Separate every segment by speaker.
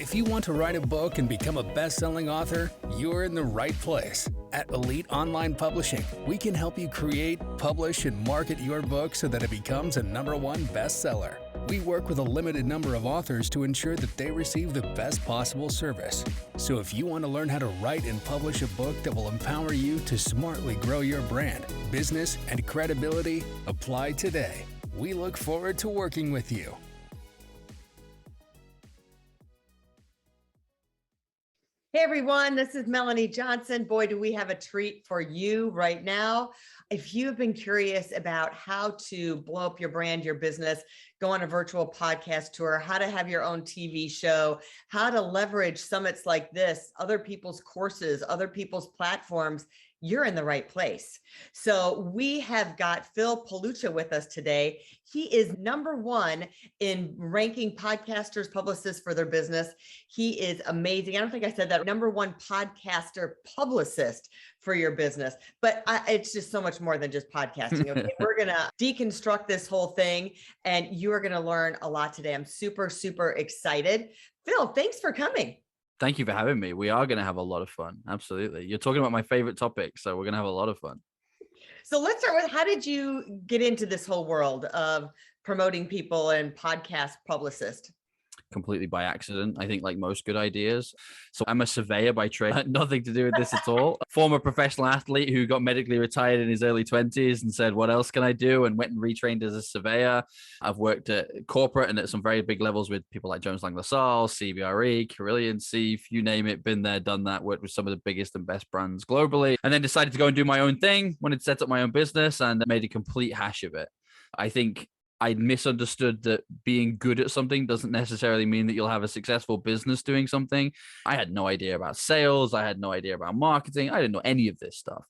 Speaker 1: If you want to write a book and become a best-selling author, you're in the right place. At Elite Online Publishing, we can help you create, publish, and market your book so that it becomes a #1 bestseller. We work with a limited number of authors to ensure that they receive the best possible service. So if you want to learn how to write and publish a book that will empower you to smartly grow your brand, business, and credibility, apply today. We look forward to working with you.
Speaker 2: Hey everyone, this is Melanie Johnson. Boy, do we have a treat for you right now. If you've been curious about how to blow up your brand, your business, go on a virtual podcast tour, how to have your own TV show, how to leverage summits like this, other people's courses, other people's platforms, you're in the right place. So we have got Phil Pelucha with us today. He is #1 in ranking podcasters, publicists for their business. He is amazing. I don't think I said that. #1 podcaster publicist for your business, but it's just so much more than just podcasting. Okay, we're going to deconstruct this whole thing and you are going to learn a lot today. I'm super, super excited. Phil, thanks for coming.
Speaker 3: Thank you for having me. We are going to have a lot of fun. Absolutely. You're talking about my favorite topic, so we're going to have a lot of fun.
Speaker 2: So let's start with, how did you get into this whole world of promoting people and podcast publicist?
Speaker 3: Completely by accident, I think, like most good ideas. So I'm a surveyor by trade, nothing to do with this at all. Former professional athlete who got medically retired in his early 20s and said, what else can I do? And went and retrained as a surveyor. I've worked at corporate and at some very big levels with people like Jones Lang LaSalle, CBRE, Carillion, Seif, you name it, been there, done that, worked with some of the biggest and best brands globally, and then decided to go and do my own thing, wanted to set up my own business and made a complete hash of it. I think I misunderstood that being good at something doesn't necessarily mean that you'll have a successful business doing something. I had no idea about sales. I had no idea about marketing. I didn't know any of this stuff.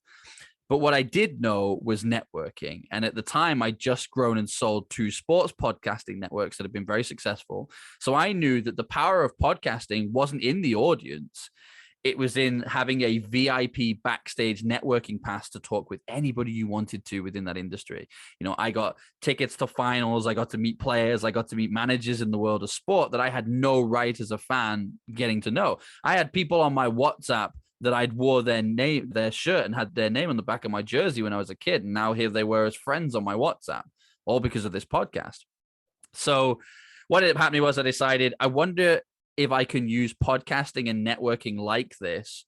Speaker 3: But what I did know was networking. And at the time, I'd just grown and sold 2 sports podcasting networks that had been very successful. So I knew that the power of podcasting wasn't in the audience. It was in having a VIP backstage networking pass to talk with anybody you wanted to within that industry. You know, I got tickets to finals. I got to meet players. I got to meet managers in the world of sport that I had no right as a fan getting to know. I had people on my WhatsApp that I'd wore their name, their shirt, and had their name on the back of my jersey when I was a kid. And now here they were as friends on my WhatsApp, all because of this podcast. So what ended up happening was I decided, I wonder if I can use podcasting and networking like this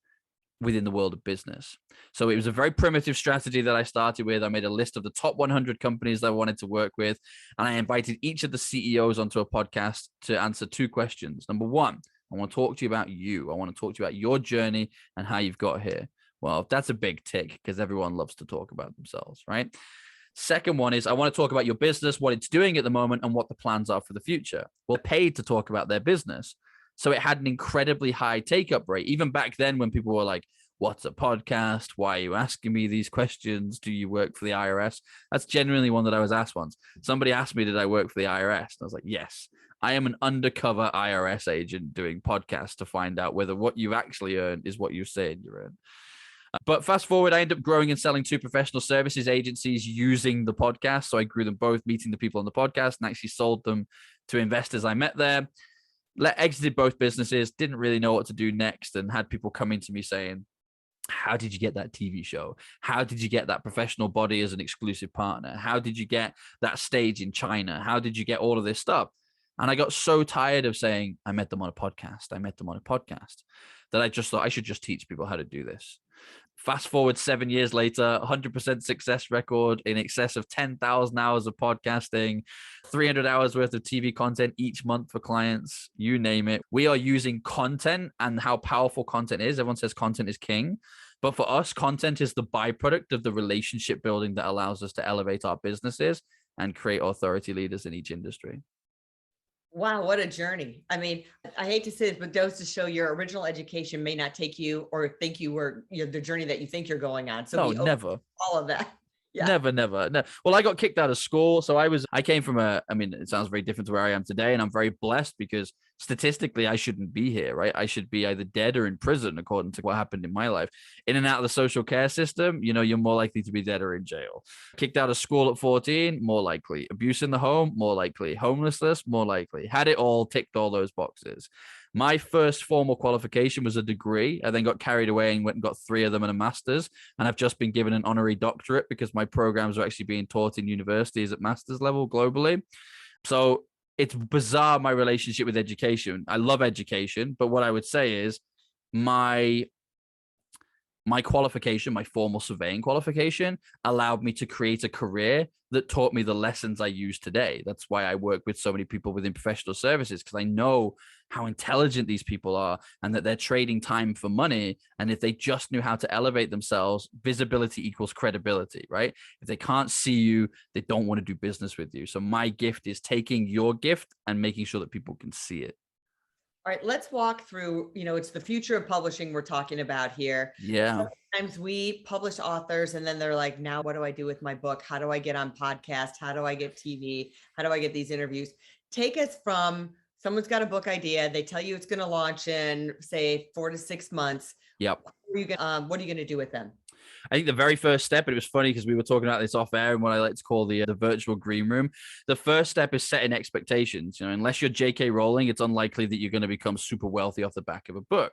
Speaker 3: within the world of business. So it was a very primitive strategy that I started with. I made a list of the top 100 companies that I wanted to work with, and I invited each of the CEOs onto a podcast to answer 2 questions. Number 1, I want to talk to you about you. I want to talk to you about your journey and how you've got here. Well, that's a big tick because everyone loves to talk about themselves, right? Second one is, I want to talk about your business, what it's doing at the moment, and what the plans are for the future. Well, paid to talk about their business. So it had an incredibly high take-up rate. Even back then when people were like, what's a podcast? Why are you asking me these questions? Do you work for the IRS? That's genuinely one that I was asked once. Somebody asked me, did I work for the IRS? And I was like, yes, I am an undercover IRS agent doing podcasts to find out whether what you actually earn is what you say you earn. But fast forward, I ended up growing and selling 2 professional services agencies using the podcast. So I grew them both, meeting the people on the podcast, and actually sold them to investors I met there. Exited both businesses, didn't really know what to do next, and had people coming to me saying, how did you get that TV show? How did you get that professional body as an exclusive partner? How did you get that stage in China? How did you get all of this stuff? And I got so tired of saying, I met them on a podcast. I met them on a podcast, that I just thought I should just teach people how to do this. Fast forward 7 years later, 100% success record, in excess of 10,000 hours of podcasting, 300 hours worth of TV content each month for clients, you name it. We are using content and how powerful content is. Everyone says content is king. But for us, content is the byproduct of the relationship building that allows us to elevate our businesses and create authority leaders in each industry.
Speaker 2: Wow, what a journey. I mean, I hate to say this, but goes to show your original education may not take you or think you were the journey that you think you're going on. So
Speaker 3: no, never.
Speaker 2: All of that. Yeah.
Speaker 3: Never. No. Well, I got kicked out of school. So I came from it sounds very different to where I am today. And I'm very blessed because statistically, I shouldn't be here, right? I should be either dead or in prison, according to what happened in my life. In and out of the social care system, you're more likely to be dead or in jail. Kicked out of school at 14, more likely. Abuse in the home, more likely. Homelessness, more likely. Had it all, ticked all those boxes. My first formal qualification was a degree. I then got carried away and went and got 3 of them and a master's. And I've just been given an honorary doctorate because my programs are actually being taught in universities at master's level globally. So it's bizarre, my relationship with education. I love education, but what I would say is my qualification, my formal surveying qualification, allowed me to create a career that taught me the lessons I use today. That's why I work with so many people within professional services, because I know how intelligent these people are and that they're trading time for money. And if they just knew how to elevate themselves, visibility equals credibility, right? If they can't see you, they don't want to do business with you. So my gift is taking your gift and making sure that people can see it.
Speaker 2: All right, let's walk through, it's the future of publishing we're talking about here.
Speaker 3: Yeah.
Speaker 2: Sometimes we publish authors and then they're like, now what do I do with my book? How do I get on podcast? How do I get TV? How do I get these interviews? Take us from someone's got a book idea. They tell you it's going to launch in, say, 4 to 6 months.
Speaker 3: Yep.
Speaker 2: What are you going to do with them?
Speaker 3: I think the very first step, and it was funny because we were talking about this off air and what I like to call the virtual green room. The first step is setting expectations. Unless you're J.K. Rowling, it's unlikely that you're going to become super wealthy off the back of a book.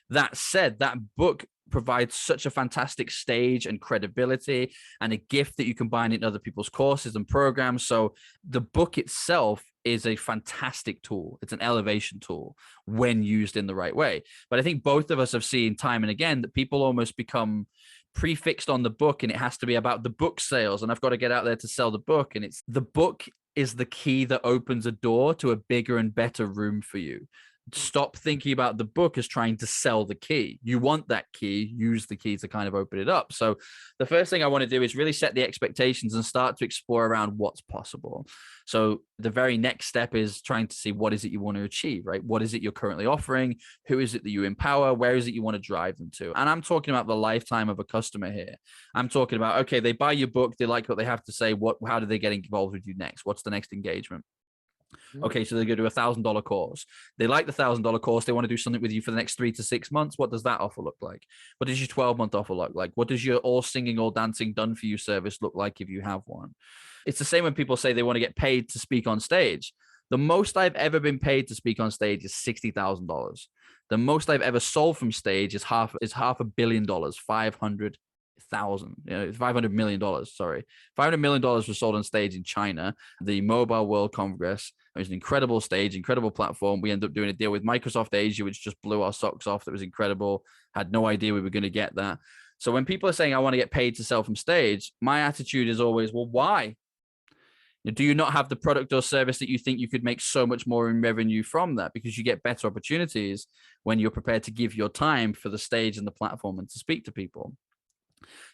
Speaker 3: That said, that book provides such a fantastic stage and credibility and a gift that you combine in other people's courses and programs. So the book itself is a fantastic tool. It's an elevation tool when used in the right way. But I think both of us have seen time and again that people almost become prefixed on the book, and it has to be about the book sales, and I've got to get out there to sell the book. And it's the book is the key that opens a door to a bigger and better room for you. Stop thinking about the book as trying to sell the key. You want that key, use the key to kind of open it up. So the first thing I want to do is really set the expectations and start to explore around what's possible. So the very next step is trying to see what is it you want to achieve, right? What is it you're currently offering? Who is it that you empower? Where is it you want to drive them to? And I'm talking about the lifetime of a customer here. I'm talking about, okay, they buy your book. They like what they have to say. How do they get involved with you next? What's the next engagement? Okay, so they go to $1,000 course. They like the $1,000 course. They want to do something with you for the next 3 to 6 months. What does that offer look like? What does your 12-month offer look like? What does your all singing, all dancing, done for you service look like if you have one? It's the same when people say they want to get paid to speak on stage. The most I've ever been paid to speak on stage is $60,000. The most I've ever sold from stage is $500 million, $500 million. Sorry, $500 million was sold on stage in China, the Mobile World Congress. It was an incredible stage, incredible platform. We ended up doing a deal with Microsoft Asia, which just blew our socks off. That was incredible. Had no idea we were going to get that. So when people are saying, I want to get paid to sell from stage, my attitude is always, well, why? Do you not have the product or service that you think you could make so much more in revenue from that? Because you get better opportunities when you're prepared to give your time for the stage and the platform and to speak to people.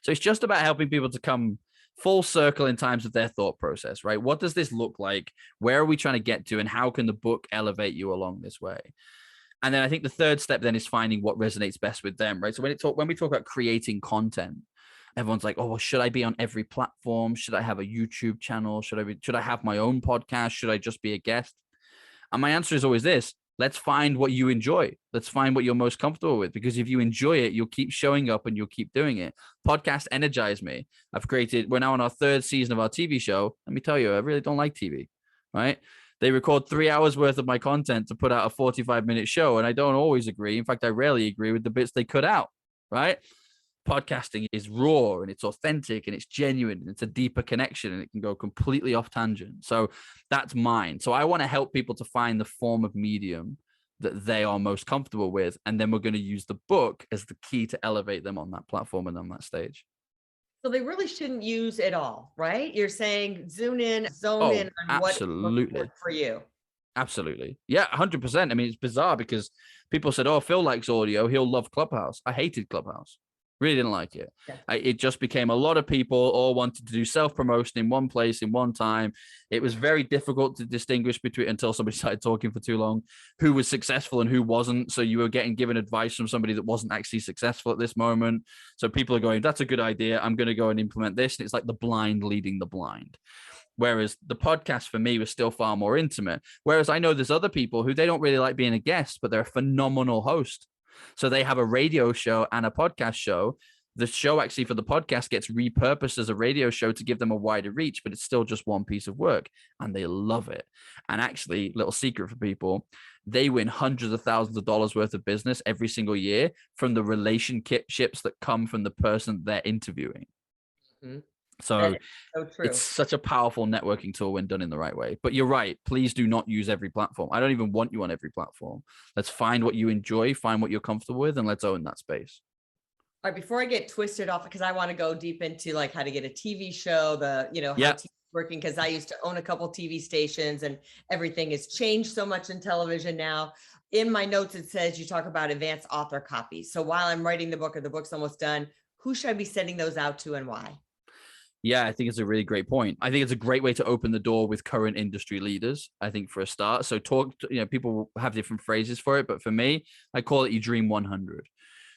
Speaker 3: So it's just about helping people to come full circle in terms of their thought process, right? What does this look like? Where are we trying to get to? And how can the book elevate you along this way? And then I think the third step then is finding what resonates best with them, right? So when we talk about creating content, everyone's like, oh, well, should I be on every platform? Should I have a YouTube channel? Should I have my own podcast? Should I just be a guest? And my answer is always this: let's find what you enjoy. Let's find what you're most comfortable with, because if you enjoy it, you'll keep showing up and you'll keep doing it. Podcasts energize me. We're now on our 3rd season of our TV show. Let me tell you, I really don't like TV, right? They record 3 hours worth of my content to put out a 45-minute show. And I don't always agree. In fact, I rarely agree with the bits they cut out, right? Podcasting is raw and it's authentic and it's genuine and it's a deeper connection and it can go completely off tangent. So that's mine. So I want to help people to find the form of medium that they are most comfortable with. And then we're going to use the book as the key to elevate them on that platform and on that stage.
Speaker 2: So they really shouldn't use it all, right? You're saying zone in on
Speaker 3: absolutely.
Speaker 2: what works for you.
Speaker 3: Absolutely. Yeah, 100%. I mean, it's bizarre because people said, oh, Phil likes audio. He'll love Clubhouse. I hated Clubhouse. Really didn't like it. Yeah. It just became a lot of people all wanted to do self-promotion in one place in one time. It was very difficult to distinguish between, until somebody started talking for too long, who was successful and who wasn't. So you were getting given advice from somebody that wasn't actually successful at this moment. So people are going, that's a good idea. I'm going to go and implement this. And it's like the blind leading the blind. Whereas the podcast for me was still far more intimate. Whereas I know there's other people who they don't really like being a guest, but they're a phenomenal host. So they have a radio show and a podcast show. The show actually for the podcast gets repurposed as a radio show to give them a wider reach, but it's still just one piece of work and they love it. And actually, little secret for people, they win hundreds of thousands of dollars worth of business every single year from the relationships that come from the person they're interviewing.
Speaker 2: Mhm.
Speaker 3: So
Speaker 2: So true.
Speaker 3: it's such a powerful networking tool when done in the right way. But you're right. Please do not use every platform. I don't even want you on every platform. Let's find what you enjoy, find what you're comfortable with, and let's own that space.
Speaker 2: All right, before I get twisted off, because I want to go deep into like how to get a TV show, how TV is working, because I used to own a couple TV stations and everything has changed so much in television now. In my notes, it says you talk about advanced author copies. So while I'm writing the book or the book's almost done, who should I be sending those out to and why?
Speaker 3: Yeah, I think it's a really great point. I think it's a great way to open the door with current industry leaders, I think, for a start. So people have different phrases for it, but for me, I call it your Dream 100.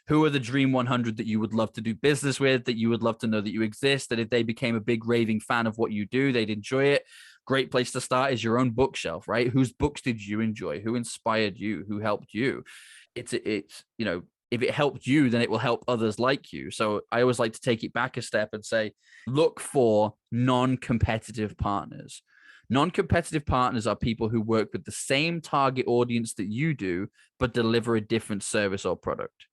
Speaker 3: Who are the Dream 100 that you would love to do business with, that you would love to know that you exist, that if they became a big raving fan of what you do, they'd enjoy it. Great place to start is your own bookshelf, right? Whose books did you enjoy? Who inspired you? Who helped you? It's if it helped you, then it will help others like you. So I always like to take it back a step and say, look for non-competitive partners. Non-competitive partners are people who work with the same target audience that you do, but deliver a different service or product.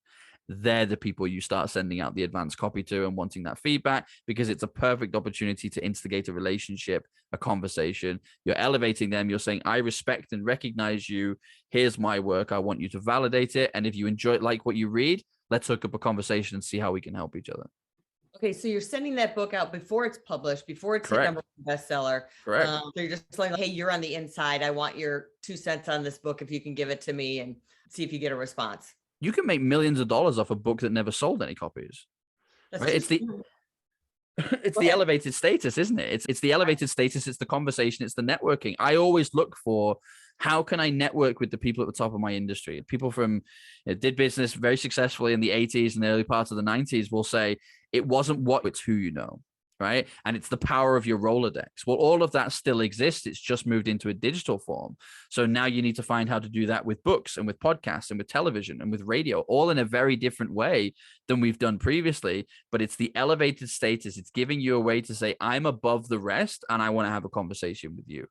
Speaker 3: They're the people you start sending out the advanced copy to and wanting that feedback, because it's a perfect opportunity to instigate a relationship, a conversation. You're elevating them. You're saying, I respect and recognize you. Here's my work. I want you to validate it. And if you enjoy it, like what you read, let's hook up a conversation and see how we can help each other.
Speaker 2: Okay, so you're sending that book out before it's published, before it's a number one bestseller.
Speaker 3: Correct.
Speaker 2: So you're just like, hey, you're on the inside. I want your 2 cents on this book if you can give it to me, and see if you get a response.
Speaker 3: You can make millions of dollars off a book that never sold any copies.
Speaker 2: That's
Speaker 3: right? It's the elevated status, isn't it? It's the elevated status. It's the conversation. It's the networking. I always look for, how can I network with the people at the top of my industry? People from did business very successfully in the 80s and the early parts of the 90s will say, it wasn't what, it's who you know. Right. And it's the power of your Rolodex. Well, all of that still exists. It's just moved into a digital form. So now you need to find how to do that with books and with podcasts and with television and with radio, all in a very different way than we've done previously. But it's the elevated status. It's giving you a way to say, I'm above the rest and I want to have a conversation with you.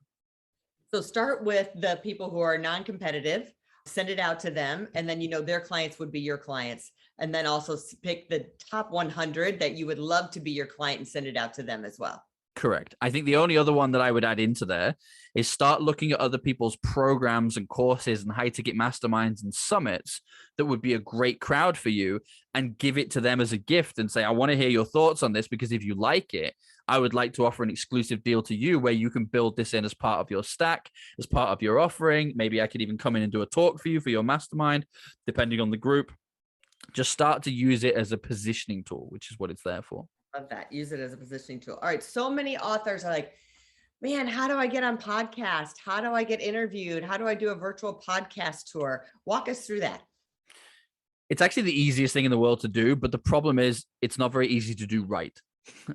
Speaker 2: So start with the people who are non-competitive, send it out to them. And then, their clients would be your clients. And then also pick the top 100 that you would love to be your client and send it out to them as well.
Speaker 3: Correct. I think the only other one that I would add into there is start looking at other people's programs and courses and high ticket masterminds and summits that would be a great crowd for you, and give it to them as a gift and say, I want to hear your thoughts on this, because if you like it, I would like to offer an exclusive deal to you where you can build this in as part of your stack, as part of your offering. Maybe I could even come in and do a talk for you for your mastermind, depending on the group. Just start to use it as a positioning tool, which is what it's there for.
Speaker 2: Love that. Use it as a positioning tool. All right. So many authors are like, man, how do I get on podcast? How do I get interviewed? How do I do a virtual podcast tour? Walk us through that.
Speaker 3: It's actually the easiest thing in the world to do, but the problem is it's not very easy to do right.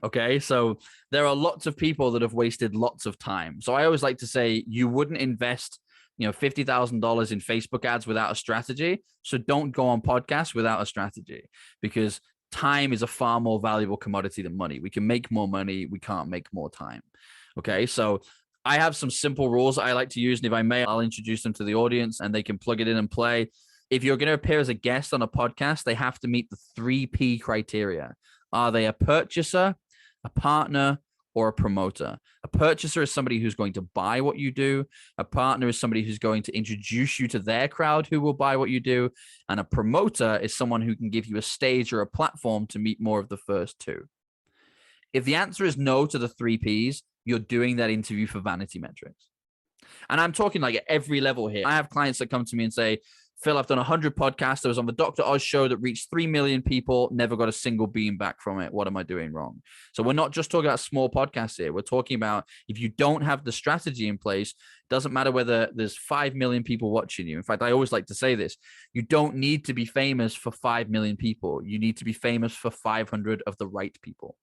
Speaker 3: Okay. So there are lots of people that have wasted lots of time. So I always like to say, you wouldn't invest $50,000 in Facebook ads without a strategy. So don't go on podcasts without a strategy, because time is a far more valuable commodity than money. We can make more money. We can't make more time. Okay. So I have some simple rules I like to use. And if I may, I'll introduce them to the audience and they can plug it in and play. If you're going to appear as a guest on a podcast, they have to meet the 3P criteria. Are they a purchaser, a partner, or a promoter? A purchaser is somebody who's going to buy what you do. A partner is somebody who's going to introduce you to their crowd who will buy what you do. And a promoter is someone who can give you a stage or a platform to meet more of the first two. If the answer is no to the 3Ps, you're doing that interview for vanity metrics. And I'm talking like at every level here. I have clients that come to me and say, Phil, I've done 100 podcasts. I was on the Dr. Oz show that reached 3 million people, never got a single beam back from it. What am I doing wrong? So we're not just talking about small podcasts here. We're talking about, if you don't have the strategy in place, it doesn't matter whether there's 5 million people watching you. In fact, I always like to say this. You don't need to be famous for 5 million people. You need to be famous for 500 of the right people.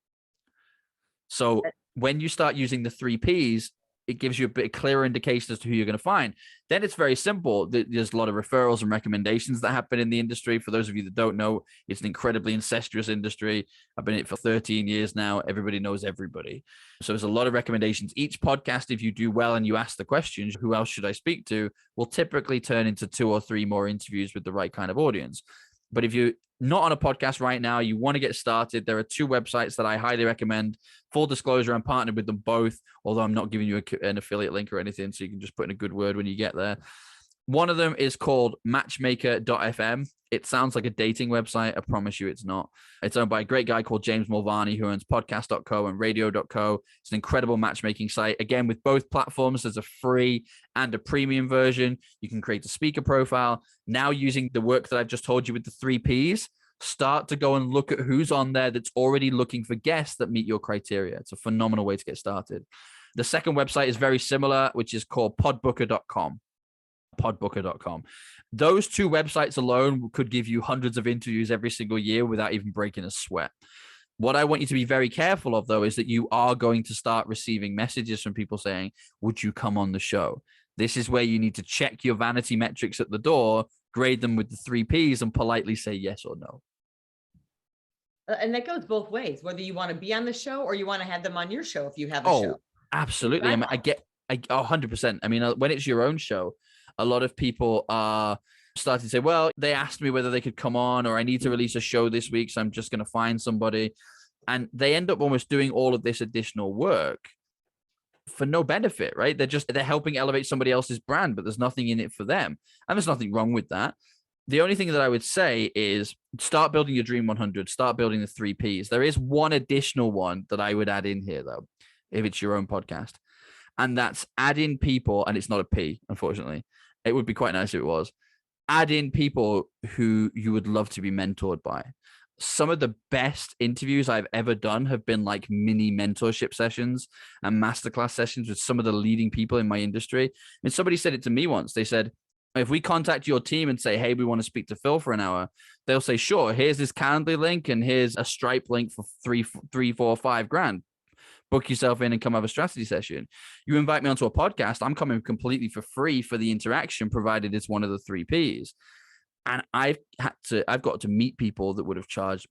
Speaker 3: So when you start using the 3Ps, it gives you a bit clearer indication as to who you're going to find. Then it's very simple. There's a lot of referrals and recommendations that happen in the industry. For those of you that don't know, it's an incredibly incestuous industry. I've been in it for 13 years now. Everybody knows everybody. So there's a lot of recommendations. Each podcast, if you do well and you ask the questions, who else should I speak to, will typically turn into 2 or 3 more interviews with the right kind of audience. But if you're not on a podcast right now, you want to get started, there are 2 websites that I highly recommend. Full disclosure, I'm partnered with them both, although I'm not giving you an affiliate link or anything, so you can just put in a good word when you get there. One of them is called matchmaker.fm. It sounds like a dating website. I promise you it's not. It's owned by a great guy called James Mulvaney, who owns podcast.co and radio.co. It's an incredible matchmaking site. Again, with both platforms, there's a free and a premium version. You can create a speaker profile. Now, using the work that I've just told you with the 3Ps, start to go and look at who's on there that's already looking for guests that meet your criteria. It's a phenomenal way to get started. The second website is very similar, which is called podbooker.com. Podbooker.com. Those 2 websites alone could give you hundreds of interviews every single year without even breaking a sweat. What I want you to be very careful of, though, is that you are going to start receiving messages from people saying, would you come on the show? This is where you need to check your vanity metrics at the door, grade them with the 3Ps, and politely say yes or no.
Speaker 2: And that goes both ways, whether you want to be on the show or you want to have them on your show if you have a show.
Speaker 3: Absolutely. Right. I get 100%. I mean, when it's your own show, a lot of people are starting to say, well, they asked me whether they could come on, or I need to release a show this week, so I'm just going to find somebody. And they end up almost doing all of this additional work for no benefit, right? They're helping elevate somebody else's brand, but there's nothing in it for them. And there's nothing wrong with that. The only thing that I would say is start building your Dream 100, start building the 3Ps. There is one additional one that I would add in here, though, if it's your own podcast. And that's add in people, and it's not a P, unfortunately. It would be quite nice if it was. Add in people who you would love to be mentored by. Some of the best interviews I've ever done have been like mini mentorship sessions and masterclass sessions with some of the leading people in my industry. And somebody said it to me once. They said, if we contact your team and say, hey, we want to speak to Phil for an hour, they'll say, sure, here's this Calendly link and here's a Stripe link for $3, $4, $5 grand. Book yourself in and come have a strategy session. You invite me onto a podcast, I'm coming completely for free for the interaction, provided it's one of the 3Ps. And I've got to meet people that would have charged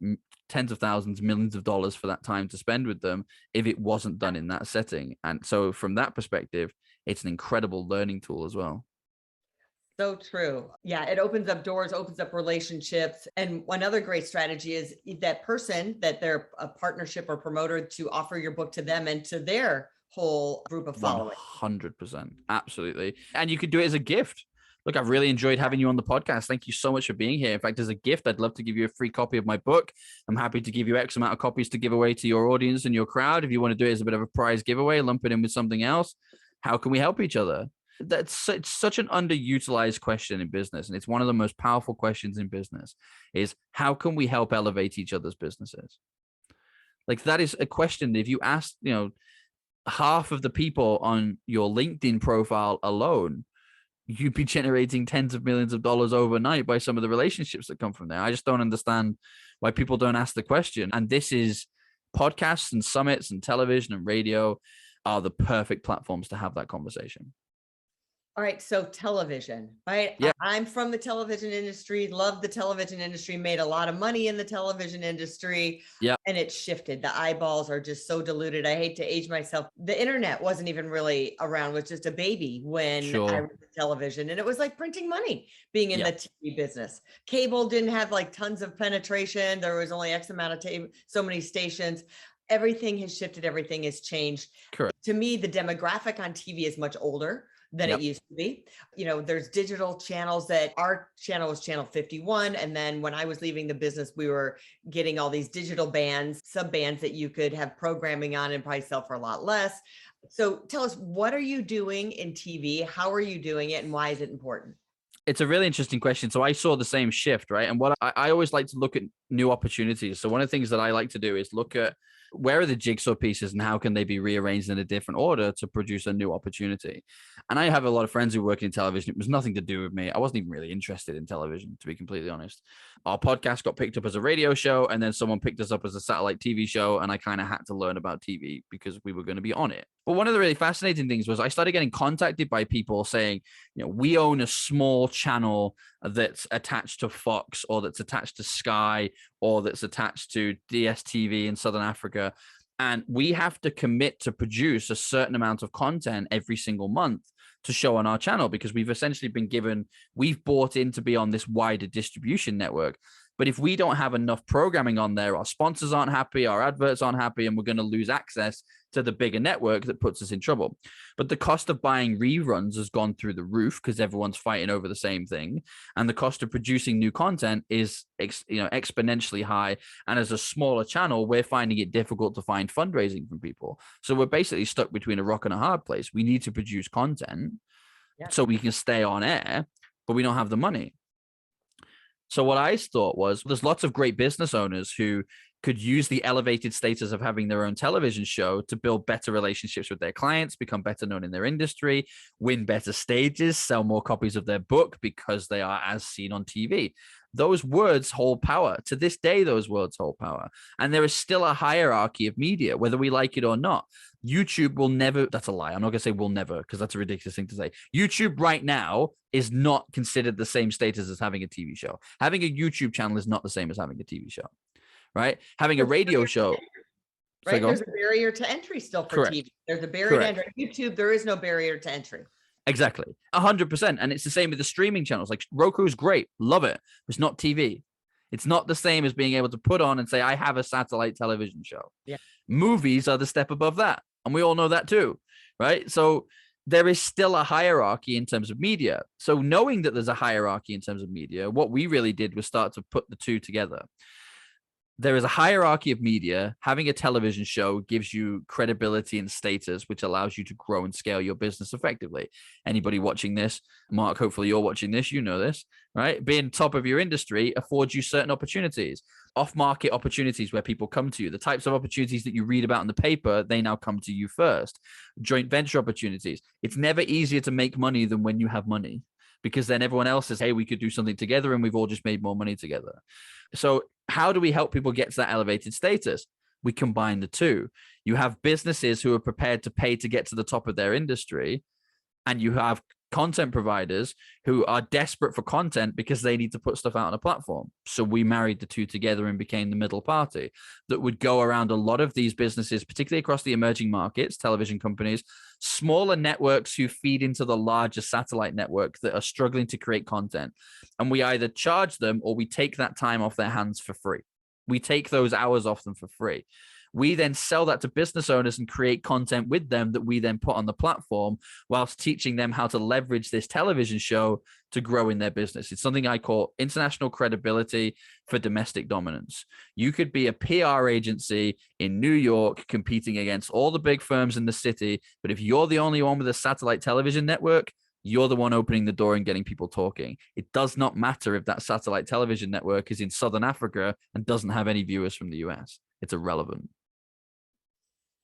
Speaker 3: tens of thousands, millions of dollars for that time to spend with them if it wasn't done in that setting. And so from that perspective, it's an incredible learning tool as well.
Speaker 2: So true. Yeah, it opens up doors, opens up relationships. And one other great strategy is that person that they're a partnership or promoter to offer your book to them and to their whole group of followers.
Speaker 3: 100%. Absolutely. And you could do it as a gift. Look, I've really enjoyed having you on the podcast. Thank you so much for being here. In fact, as a gift, I'd love to give you a free copy of my book. I'm happy to give you X amount of copies to give away to your audience and your crowd. If you want to do it as a bit of a prize giveaway, lump it in with something else. How can we help each other? It's such an underutilized question in business. And it's one of the most powerful questions in business is how can we help elevate each other's businesses? Like that is a question that if you ask, half of the people on your LinkedIn profile alone, you'd be generating tens of millions of dollars overnight by some of the relationships that come from there. I just don't understand why people don't ask the question. And this is podcasts and summits and television and radio are the perfect platforms to have that conversation.
Speaker 2: All right. So television, right?
Speaker 3: Yeah.
Speaker 2: I'm from the television industry, love the television industry, made a lot of money in the television industry.
Speaker 3: Yeah.
Speaker 2: And it shifted. The eyeballs are just so diluted. I hate to age myself. The internet wasn't even really around, was just a baby when I was in television. And it was like printing money being in the TV business. Cable didn't have like tons of penetration. There was only X amount of so many stations. Everything has shifted. Everything has changed.
Speaker 3: Correct.
Speaker 2: To me, the demographic on TV is much older than it used to be. There's digital channels that our channel was channel 51. And then when I was leaving the business, we were getting all these digital bands, sub bands that you could have programming on and probably sell for a lot less. So tell us, what are you doing in TV? How are you doing it? And why is it important?
Speaker 3: It's a really interesting question. So I saw the same shift, right? And what I always like to look at new opportunities. So one of the things that I like to do is look at Where are the jigsaw pieces and how can they be rearranged in a different order to produce a new opportunity? And I have a lot of friends who work in television. It was nothing to do with me. I wasn't even really interested in television, to be completely honest. Our podcast got picked up as a radio show, and then someone picked us up as a satellite TV show, and I kind of had to learn about TV because we were going to be on it. But one of the really fascinating things was I started getting contacted by people saying, we own a small channel that's attached to Fox, or that's attached to Sky, or that's attached to DSTV in Southern Africa. And we have to commit to produce a certain amount of content every single month to show on our channel, because we've bought in to be on this wider distribution network. But if we don't have enough programming on there, our sponsors aren't happy, our adverts aren't happy, and we're going to lose access to the bigger network that puts us in trouble. But the cost of buying reruns has gone through the roof because everyone's fighting over the same thing. And the cost of producing new content is exponentially high. And as a smaller channel, we're finding it difficult to find fundraising from people. So we're basically stuck between a rock and a hard place. We need to produce content so we can stay on air, but we don't have the money. So what I thought was, there's lots of great business owners who could use the elevated status of having their own television show to build better relationships with their clients, become better known in their industry, win better stages, sell more copies of their book because they are as seen on TV. Those words hold power. To this day, those words hold power. And there is still a hierarchy of media, whether we like it or not. YouTube will never, that's a lie. I'm not going to say will never, because that's a ridiculous thing to say. YouTube right now is not considered the same status as having a TV show. Having a YouTube channel is not the same as having a TV show, right? Having a radio show.
Speaker 2: Right. There's a barrier to entry still for
Speaker 3: Correct.
Speaker 2: TV. There's a barrier to entry. YouTube, there is no barrier to entry.
Speaker 3: Exactly. 100%. And it's the same with the streaming channels. Like Roku is great. Love it. It's not TV. It's not the same as being able to put on and say, I have a satellite television show.
Speaker 2: Yeah.
Speaker 3: Movies are the step above that. And we all know that too, right? So there is still a hierarchy in terms of media. So knowing that there's a hierarchy in terms of media, what we really did was start to put the two together. There is a hierarchy of media. Having a television show gives you credibility and status, which allows you to grow and scale your business effectively. Anybody watching this, Mark, hopefully you're watching this, you know this, right? Being top of your industry affords you certain opportunities, off-market opportunities where people come to you. The types of opportunities that you read about in the paper, they now come to you first. Joint venture opportunities. It's never easier to make money than when you have money, because then everyone else says, hey, we could do something together, and we've all just made more money together. So how do we help people get to that elevated status? We combine the two. You have businesses who are prepared to pay to get to the top of their industry, and you have content providers who are desperate for content because they need to put stuff out on a platform. So we married the two together and became the middle party that would go around a lot of these businesses, particularly across the emerging markets, television companies, smaller networks who feed into the larger satellite network that are struggling to create content. And we either charge them or we take that time off their hands for free. We take those hours off them for free. We then sell that to business owners and create content with them that we then put on the platform, whilst teaching them how to leverage this television show to grow in their business. It's something I call international credibility for domestic dominance. You could be a PR agency in New York competing against all the big firms in the city, but if you're the only one with a satellite television network, you're the one opening the door and getting people talking. It does not matter if that satellite television network is in Southern Africa and doesn't have any viewers from the US. It's irrelevant.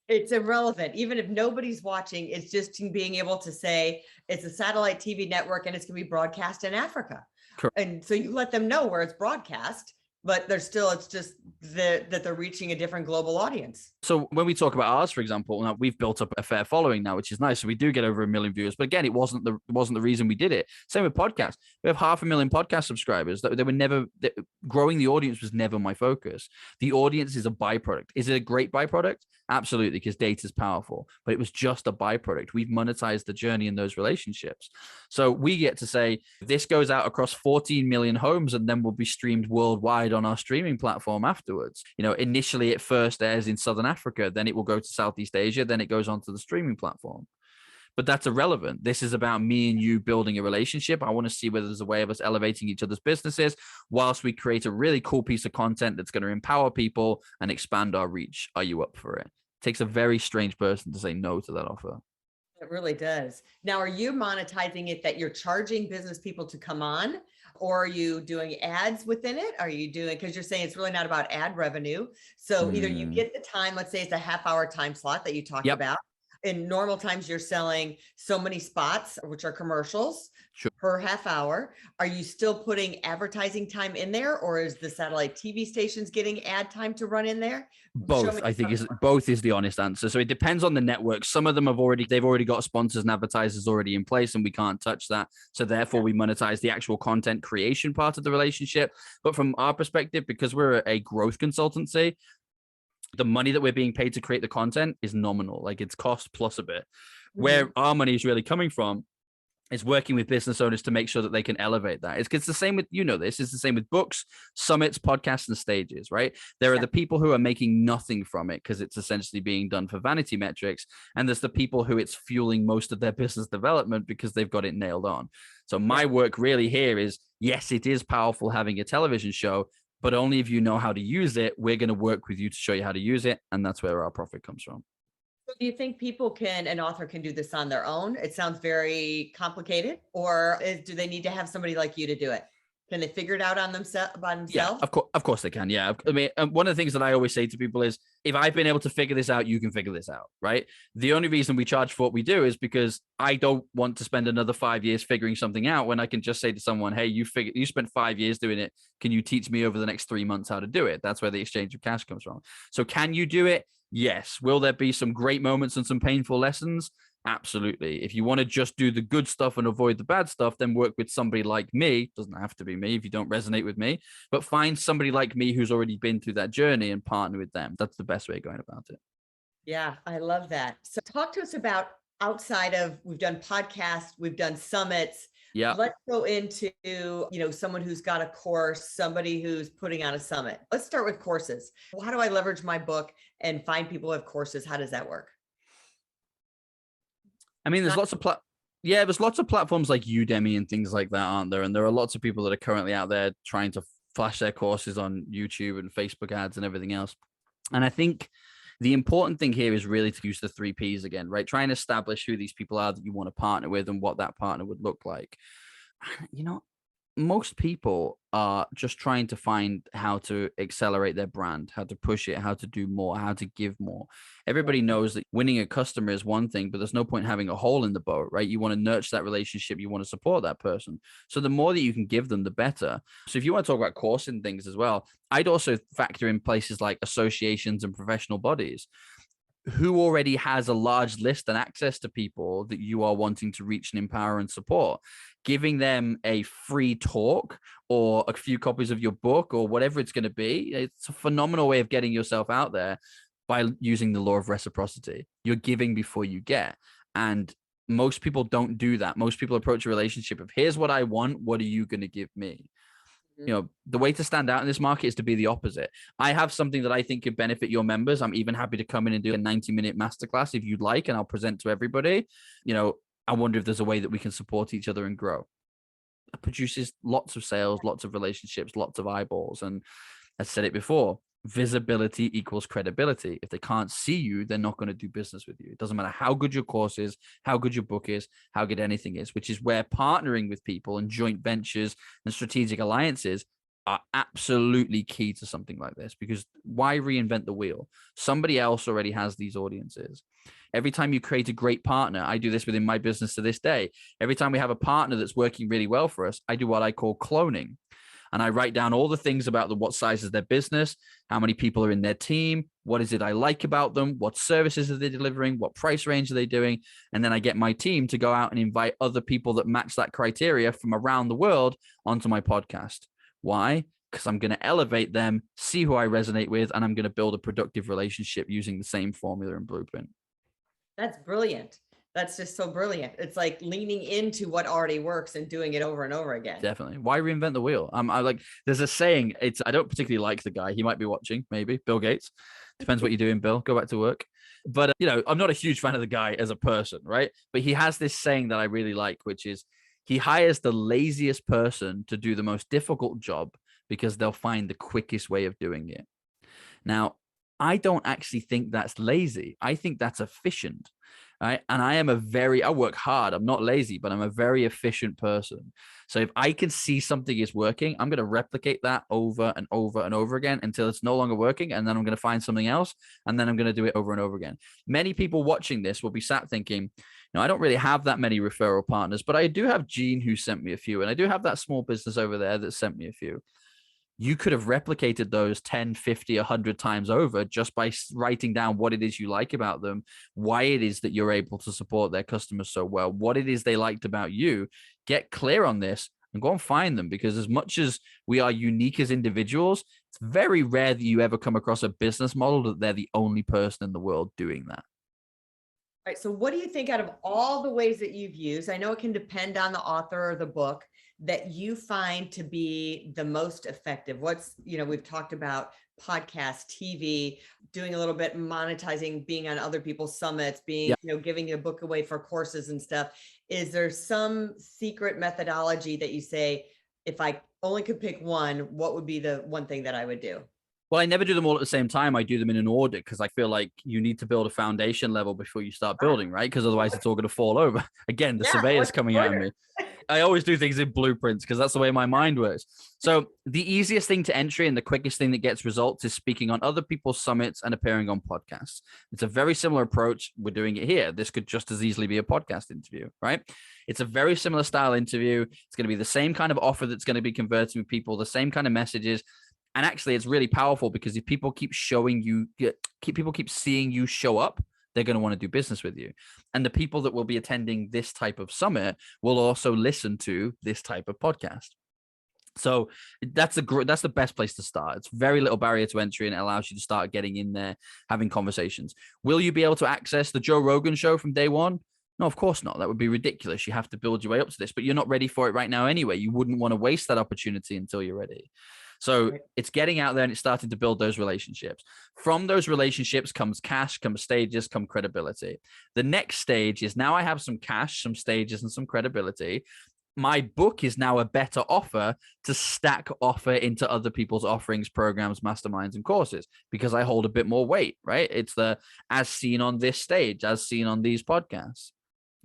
Speaker 2: It's irrelevant. Even if nobody's watching, it's just being able to say it's a satellite TV network and it's going to be broadcast in Africa.
Speaker 3: Correct.
Speaker 2: And so you let them know where it's broadcast, but it's just that they're reaching a different global audience.
Speaker 3: So when we talk about ours, for example, now we've built up a fair following now, which is nice. So we do get over 1 million viewers, but again, it wasn't the reason we did it. Same with podcasts. We have 500,000 podcast subscribers. Growing the audience was never my focus. The audience is a byproduct. Is it a great byproduct? Absolutely, because data is powerful, but it was just a byproduct. We've monetized the journey in those relationships. So we get to say this goes out across 14 million homes and then will be streamed worldwide on our streaming platform afterwards. Initially it first airs in Southern Africa, then it will go to Southeast Asia, then it goes onto the streaming platform. But that's irrelevant. This is about me and you building a relationship. I want to see whether there's a way of us elevating each other's businesses whilst we create a really cool piece of content that's going to empower people and expand our reach. Are you up for it? It takes a very strange person to say no to that offer.
Speaker 2: It really does. Now, are you monetizing it that you're charging business people to come on, or are you doing ads within it? Are you doing, because you're saying it's really not about ad revenue. So either you get the time, let's say it's a half-hour time slot that you talked about. In normal times, you're selling so many spots, which are commercials per half hour. Are you still putting advertising time in there, or is the satellite TV stations getting ad time to run in there?
Speaker 3: Both, I think, both is the honest answer. So it depends on the network. Some of them they've already got sponsors and advertisers already in place, and we can't touch that. So therefore, we monetize the actual content creation part of the relationship. But from our perspective, because we're a growth consultancy, the money that we're being paid to create the content is nominal. Like, it's cost plus a bit. Where our money is really coming from is working with business owners to make sure that they can elevate that. It's the same with, it's the same with books, summits, podcasts, and stages, right? There are the people who are making nothing from it because it's essentially being done for vanity metrics. And there's the people who it's fueling most of their business development because they've got it nailed on. So my work really here is, yes, it is powerful having a television show, but only if you know how to use it. We're going to work with you to show you how to use it. And that's where our profit comes from.
Speaker 2: So do you think an author can do this on their own? It sounds very complicated, or do they need to have somebody like you to do it? Can they figure it out by themselves?
Speaker 3: Yeah, of course they can. Yeah. I mean, one of the things that I always say to people is, if I've been able to figure this out, you can figure this out, right? The only reason we charge for what we do is because I don't want to spend another 5 years figuring something out when I can just say to someone, hey, you spent 5 years doing it. Can you teach me over the next 3 months how to do it? That's where the exchange of cash comes from. So can you do it? Yes. Will there be some great moments and some painful lessons? Absolutely. If you want to just do the good stuff and avoid the bad stuff, then work with somebody like me. Doesn't have to be me if you don't resonate with me, but find somebody like me who's already been through that journey and partner with them. That's the best way of going about it.
Speaker 2: Yeah, I love that. So talk to us about, outside of, we've done podcasts, we've done summits.
Speaker 3: Yeah.
Speaker 2: Let's go into, someone who's got a course, somebody who's putting on a summit. Let's start with courses. How do I leverage my book and find people who have courses? How does that work?
Speaker 3: I mean, there's lots of platforms like Udemy and things like that, aren't there? And there are lots of people that are currently out there trying to flash their courses on YouTube and Facebook ads and everything else. And I think the important thing here is really to use the 3 Ps again, right? Try and establish who these people are that you want to partner with and what that partner would look like. Most people are just trying to find how to accelerate their brand, how to push it, how to do more, how to give more. Everybody knows that winning a customer is one thing, but there's no point having a hole in the boat, right? You want to nurture that relationship. You want to support that person. So the more that you can give them, the better. So if you want to talk about coursing things as well, I'd also factor in places like associations and professional bodies. Who already has a large list and access to people that you are wanting to reach and empower and support? Giving them a free talk or a few copies of your book or whatever it's going to be, it's a phenomenal way of getting yourself out there by using the law of reciprocity. You're giving before you get. And most people don't do that. Most people approach a relationship of, here's what I want. What are you going to give me? The way to stand out in this market is to be the opposite. I have something that I think could benefit your members. I'm even happy to come in and do a 90-minute masterclass if you'd like, and I'll present to everybody. I wonder if there's a way that we can support each other and grow. It produces lots of sales, lots of relationships, lots of eyeballs. And I said it before, visibility equals credibility. If they can't see you, they're not going to do business with you. It doesn't matter how good your course is, how good your book is, how good anything is, which is where partnering with people and joint ventures and strategic alliances are absolutely key to something like this. Because why reinvent the wheel? Somebody else already has these audiences. Every time you create a great partner, I do this within my business to this day. Every time we have a partner that's working really well for us, I do what I call cloning. And I write down all the things about what size is their business, how many people are in their team, what is it I like about them, what services are they delivering, what price range are they doing. And then I get my team to go out and invite other people that match that criteria from around the world onto my podcast. Why? Because I'm going to elevate them, see who I resonate with, and I'm going to build a productive relationship using the same formula and blueprint.
Speaker 2: That's brilliant. That's just so brilliant. It's like leaning into what already works and doing it over and over again.
Speaker 3: Definitely. Why reinvent the wheel? There's a saying, I don't particularly like the guy. He might be watching, maybe Bill Gates. Depends what you're doing, Bill. Go back to work. But, I'm not a huge fan of the guy as a person, right? But he has this saying that I really like, which is he hires the laziest person to do the most difficult job because they'll find the quickest way of doing it. Now, I don't actually think that's lazy. I think that's efficient. right? And I work hard. I'm not lazy, but I'm a very efficient person. So if I can see something is working, I'm going to replicate that over and over and over again until it's no longer working. And then I'm going to find something else. And then I'm going to do it over and over again. Many people watching this will be sat thinking, I don't really have that many referral partners, but I do have Gene who sent me a few. And I do have that small business over there that sent me a few. You could have replicated those 10, 50, 100 times over just by writing down what it is you like about them, why it is that you're able to support their customers so well, what it is they liked about you. Get clear on this and go and find them, because as much as we are unique as individuals, it's very rare that you ever come across a business model that they're the only person in the world doing that.
Speaker 2: All right. So what do you think, out of all the ways that you've used, I know it can depend on the author or the book, that you find to be the most effective? We've talked about podcast, TV, doing a little bit monetizing, being on other people's summits, giving a book away for courses and stuff. Is there some secret methodology that you say, if I only could pick one, what would be the one thing that I would do?
Speaker 3: Well, I never do them all at the same time. I do them in an order because I feel like you need to build a foundation level before you start building, right? Because otherwise it's all going to fall over. Again, the surveyor's coming at me. I always do things in blueprints because that's the way my mind works. So the easiest thing to entry and the quickest thing that gets results is speaking on other people's summits and appearing on podcasts. It's a very similar approach. We're doing it here. This could just as easily be a podcast interview, right? It's a very similar style interview. It's going to be the same kind of offer that's going to be converting with people, the same kind of messages. And actually, it's really powerful because if people keep seeing you show up, they're going to want to do business with you. And the people that will be attending this type of summit will also listen to this type of podcast. So that's the best place to start. It's very little barrier to entry, and it allows you to start getting in there, having conversations. Will you be able to access the Joe Rogan show from day one? No, of course not. That would be ridiculous. You have to build your way up to this, but you're not ready for it right now anyway. You wouldn't want to waste that opportunity until you're ready. So it's getting out there and it's starting to build those relationships. From those relationships comes cash, comes stages, come credibility. The next stage is, now I have some cash, some stages, and some credibility. My book is now a better offer to stack offer into other people's offerings, programs, masterminds, and courses, because I hold a bit more weight, right? It's the as seen on this stage, as seen on these podcasts.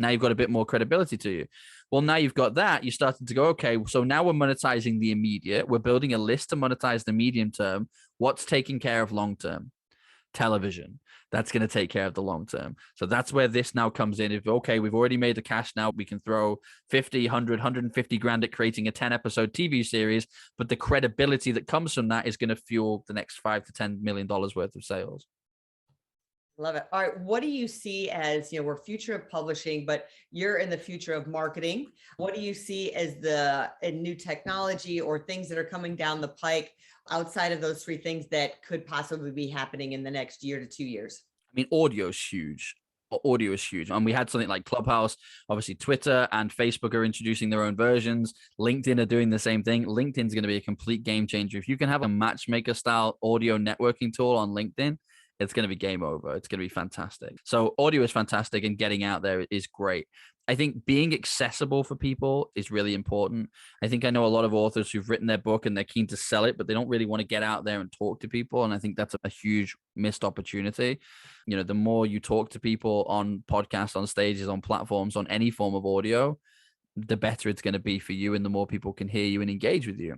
Speaker 3: Now you've got a bit more credibility to you. Well, now you've got that, you're starting to go, okay, so now we're monetizing the immediate. We're building a list to monetize the medium term. What's taking care of long term? Television. That's going to take care of the long term. So that's where this now comes in. If, okay, we've already made the cash now, we can throw 50, 100, 150 grand at creating a 10 episode TV series, but the credibility that comes from that is going to fuel the next $5 to $10 million worth of sales.
Speaker 2: Love it. All right. What do you see as, we're future of publishing, but you're in the future of marketing. What do you see as the new technology or things that are coming down the pike outside of those three things that could possibly be happening in the next year to 2 years?
Speaker 3: I mean, audio is huge. Audio is huge. And we had something like Clubhouse. Obviously, Twitter and Facebook are introducing their own versions. LinkedIn are doing the same thing. LinkedIn's going to be a complete game changer. If you can have a matchmaker style audio networking tool on LinkedIn, it's going to be game over. It's going to be fantastic. So audio is fantastic, and getting out there is great. I think being accessible for people is really important. I think I know a lot of authors who've written their book and they're keen to sell it, but they don't really want to get out there and talk to people. And I think that's a huge missed opportunity. The more you talk to people on podcasts, on stages, on platforms, on any form of audio, the better it's going to be for you, and the more people can hear you and engage with you.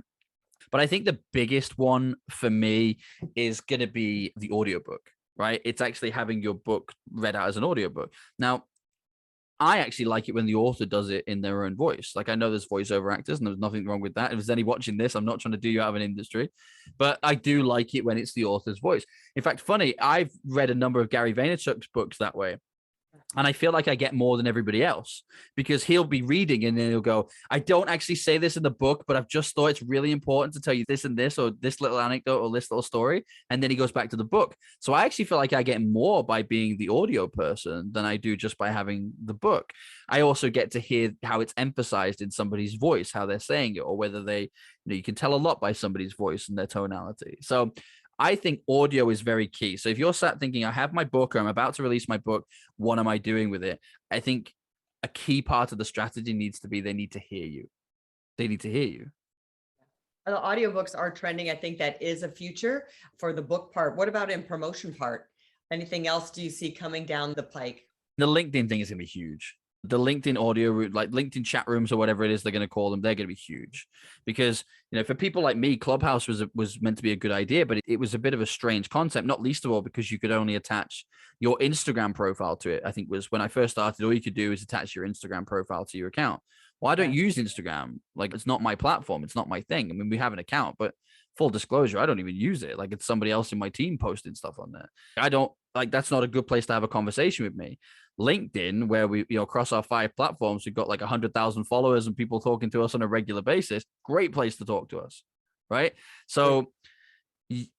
Speaker 3: But I think the biggest one for me is going to be the audiobook, right? It's actually having your book read out as an audiobook. Now, I actually like it when the author does it in their own voice. Like, I know there's voiceover actors and there's nothing wrong with that. If there's any watching this, I'm not trying to do you out of an industry, but I do like it when it's the author's voice. In fact, funny, I've read a number of Gary Vaynerchuk's books that way. And I feel like I get more than everybody else, because he'll be reading and then he'll go, I don't actually say this in the book, but I've just thought it's really important to tell you this and this, or this little anecdote or this little story. And then he goes back to the book. So I actually feel like I get more by being the audio person than I do just by having the book. I also get to hear how it's emphasized in somebody's voice, how they're saying it, or whether they, you can tell a lot by somebody's voice and their tonality. So I think audio is very key. So if you're sat thinking, I have my book, or I'm about to release my book, what am I doing with it? I think a key part of the strategy needs to be, they need to hear you. They need to hear you.
Speaker 2: The audiobooks are trending. I think that is a future for the book part. What about in promotion part? Anything else do you see coming down the pike?
Speaker 3: The LinkedIn thing is going to be huge. The LinkedIn audio, like LinkedIn chat rooms or whatever it is they're going to call them, they're going to be huge. Because, for people like me, Clubhouse was meant to be a good idea, but it was a bit of a strange concept, not least of all because you could only attach your Instagram profile to it. I think was when I first started, all you could do is attach your Instagram profile to your account. Well, I don't use Instagram. Like, it's not my platform. It's not my thing. I mean, we have an account, but full disclosure, I don't even use it. Like, it's somebody else in my team posting stuff on there. I don't like, that's not a good place to have a conversation with me. LinkedIn, where we, across our 5 platforms, we've got like 100,000 followers and people talking to us on a regular basis. Great place to talk to us. Right. So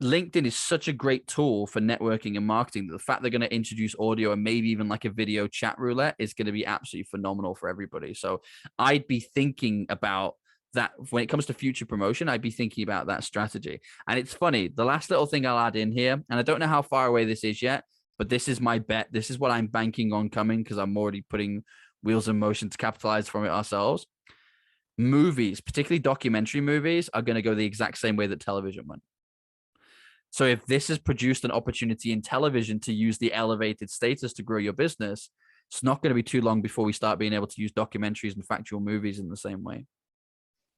Speaker 3: LinkedIn is such a great tool for networking and marketing. The fact they're going to introduce audio and maybe even like a video chat roulette is going to be absolutely phenomenal for everybody. So I'd be thinking about that when it comes to future promotion. I'd be thinking about that strategy. And it's funny, the last little thing I'll add in here, and I don't know how far away this is yet, but this is my bet. This is what I'm banking on coming because I'm already putting wheels in motion to capitalize from it ourselves. Movies, particularly documentary movies, are going to go the exact same way that television went. So if this has produced an opportunity in television to use the elevated status to grow your business, it's not going to be too long before we start being able to use documentaries and factual movies in the same way.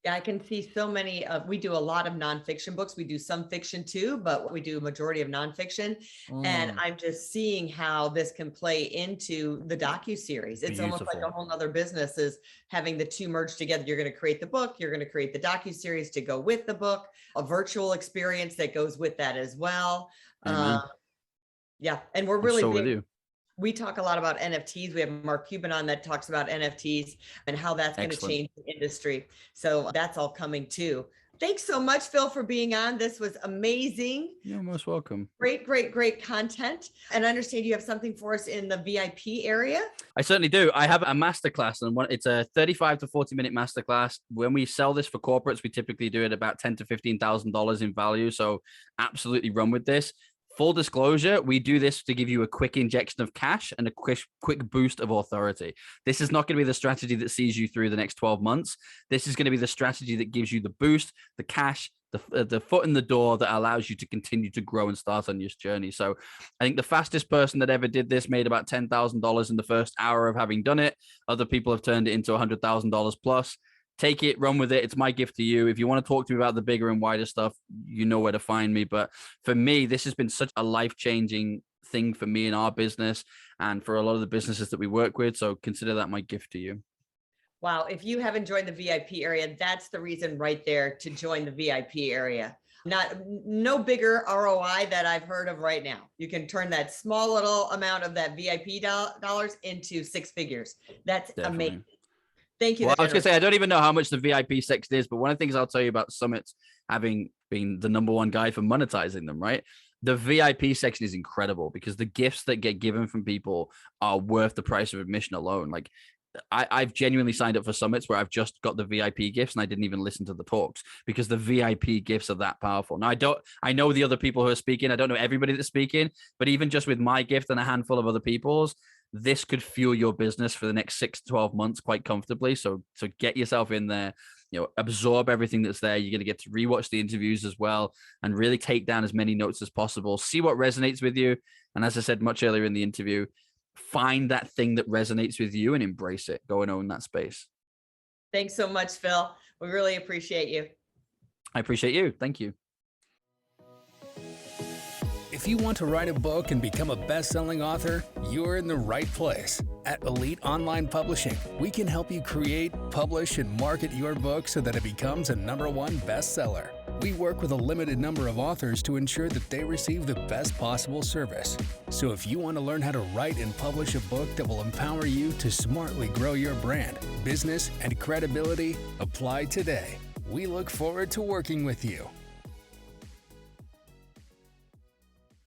Speaker 2: Yeah, I can see so many. We do a lot of nonfiction books. We do some fiction too, but we do a majority of nonfiction. And I'm just seeing how this can play into the docuseries. It's almost like a whole nother business is having the two merged together. You're going to create the book. You're going to create the docuseries to go with the book, a virtual experience that goes with that as well. Yeah. And we're really big. We talk a lot about NFTs. We have Mark Cuban on that talks about NFTs and how that's going to change the industry. So that's all coming too. Thanks so much, Phil, for being on. This was amazing.
Speaker 3: You're most welcome.
Speaker 2: Great content. And I understand you have something for us in the VIP area.
Speaker 3: I certainly do. I have a masterclass, and it's a 35 to 40-minute masterclass. When we sell this for corporates, we typically do it about $10,000 to $15,000 in value. So absolutely run with this. Full disclosure, we do this to give you a quick injection of cash and a quick boost of authority. This is not going to be the strategy that sees you through the next 12 months. This is going to be the strategy that gives you the boost, the cash, the foot in the door that allows you to continue to grow and start on your journey. So I think the fastest person that ever did this made about $10,000 in the first hour of having done it. Other people have turned it into $100,000 plus. Take it, run with it. It's my gift to you. If you want to talk to me about the bigger and wider stuff, you know where to find me. But for me, this has been such a life-changing thing for me in our business and for a lot of the businesses that we work with. So consider that my gift to you.
Speaker 2: Wow. If you haven't joined the VIP area, that's the reason right there to join the VIP area. No bigger ROI that I've heard of right now. You can turn that small little amount of that VIP dollars into 6 figures. That's amazing. Thank you.
Speaker 3: Well, I was going to say, I don't even know how much the VIP section is, but one of the things I'll tell you about summits, having been the #1 guy for monetizing them, right? The VIP section is incredible because the gifts that get given from people are worth the price of admission alone. Like I've genuinely signed up for summits where I've just got the VIP gifts and I didn't even listen to the talks because the VIP gifts are that powerful. Now I know the other people who are speaking. I don't know everybody that's speaking, but even just with my gift and a handful of other people's, this could fuel your business for the next 6 to 12 months quite comfortably. So get yourself in there, absorb everything that's there. You're going to get to rewatch the interviews as well and really take down as many notes as possible. See what resonates with you. And as I said much earlier in the interview, find that thing that resonates with you and embrace it. Go and own that space.
Speaker 2: Thanks so much, Phil. We really appreciate you.
Speaker 3: I appreciate you. Thank you.
Speaker 1: If you want to write a book and become a best-selling author, you're in the right place. At Elite Online Publishing, we can help you create, publish, and market your book so that it becomes a #1 bestseller. We work with a limited number of authors to ensure that they receive the best possible service. So if you want to learn how to write and publish a book that will empower you to smartly grow your brand, business, and credibility, apply today. We look forward to working with you.